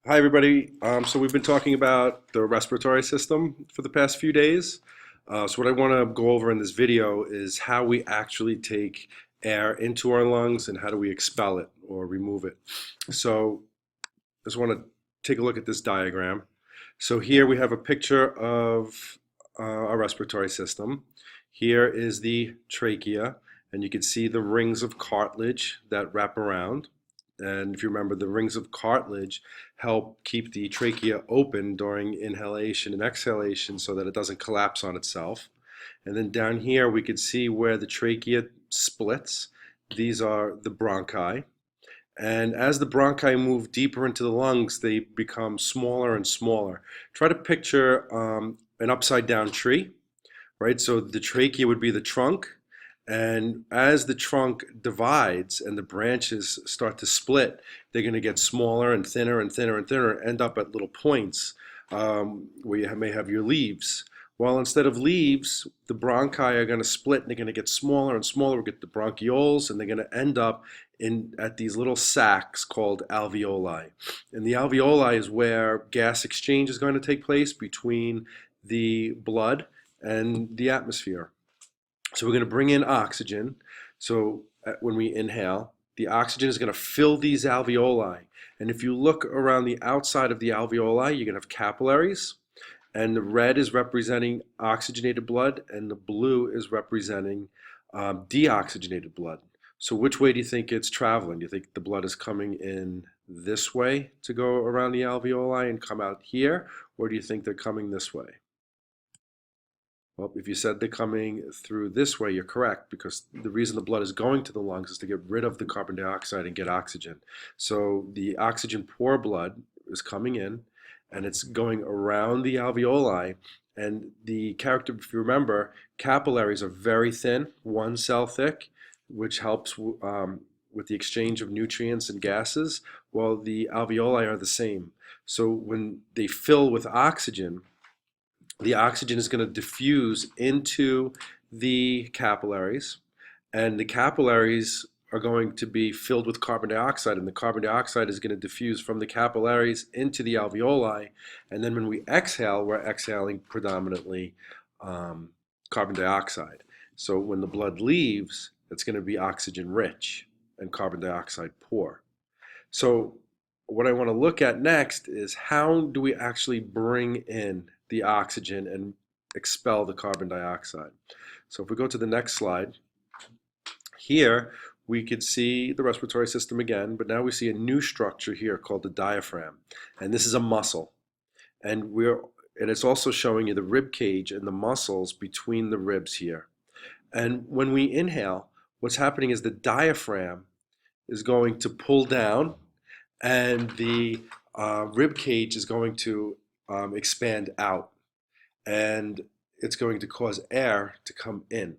Hi, everybody. So we've been talking about the respiratory system for the past few days. So what I want to go over in this video is how we actually take air into our lungs and how do we expel it or remove it. So I just want to take a look at this diagram. So here we have a picture of our respiratory system. Here is the trachea, and you can see the rings of cartilage that wrap around. And if you remember, the rings of cartilage help keep the trachea open during inhalation and exhalation so that it doesn't collapse on itself. And then down here, we can see where the trachea splits. These are the bronchi. And as the bronchi move deeper into the lungs, they become smaller and smaller. Try to picture an upside down tree, right? So the trachea would be the trunk. And as the trunk divides and the branches start to split, they're going to get smaller and thinner and thinner and thinner, end up at little points where you may have your leaves. Well, instead of leaves, the bronchi are going to split and they're going to get smaller and smaller. We get the bronchioles, and they're going to end up at these little sacs called alveoli. And the alveoli is where gas exchange is going to take place between the blood and the atmosphere. So we're going to bring in oxygen. So when we inhale, the oxygen is going to fill these alveoli. And if you look around the outside of the alveoli, you're going to have capillaries. And the red is representing oxygenated blood, and the blue is representing deoxygenated blood. So which way do you think it's traveling? Do you think the blood is coming in this way to go around the alveoli and come out here? Or do you think they're coming this way? Well, if you said they're coming through this way, you're correct, because the reason the blood is going to the lungs is to get rid of the carbon dioxide and get oxygen. So the oxygen poor blood is coming in, and it's going around the alveoli. And the character, if you remember, capillaries are very thin, one cell thick, which helps with the exchange of nutrients and gases, while the alveoli are the same. So when they fill with oxygen, the oxygen is going to diffuse into the capillaries, and the capillaries are going to be filled with carbon dioxide, and the carbon dioxide is going to diffuse from the capillaries into the alveoli. And then when we exhale, we're exhaling predominantly carbon dioxide. So when the blood leaves, it's going to be oxygen rich and carbon dioxide poor. So what I want to look at next is how do we actually bring in the oxygen and expel the carbon dioxide. So if we go to the next slide, here we could see the respiratory system again, but now we see a new structure here called the diaphragm. And this is a muscle. And it's also showing you the rib cage and the muscles between the ribs here. And when we inhale, what's happening is the diaphragm is going to pull down, and the rib cage is going to expand out, and it's going to cause air to come in.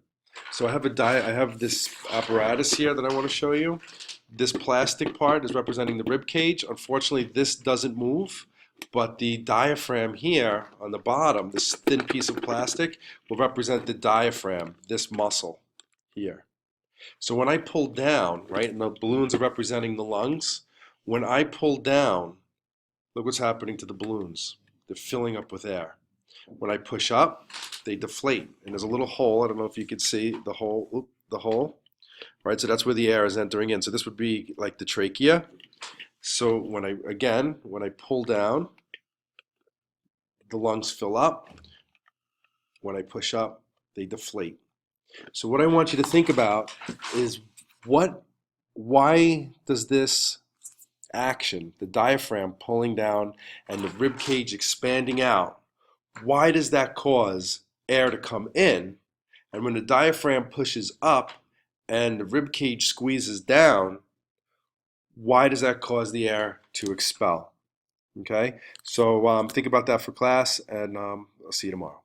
So I have this apparatus here that I want to show you. This plastic part is representing the rib cage. Unfortunately, this doesn't move, but the diaphragm here on the bottom, this thin piece of plastic, will represent the diaphragm, this muscle here. So when I pull down, right, and the balloons are representing the lungs, when I pull down, look what's happening to the balloons. They're filling up with air. When I push up, they deflate, and there's a little hole. I don't know if you can see the hole. Right? So that's where the air is entering in. So this would be like the trachea. So when I pull down, the lungs fill up. When I push up, they deflate. So what I want you to think about is why does this action, the diaphragm pulling down and the rib cage expanding out, why does that cause air to come in? And when the diaphragm pushes up and the rib cage squeezes down, why does that cause the air to expel? Okay, so think about that for class, and I'll see you tomorrow.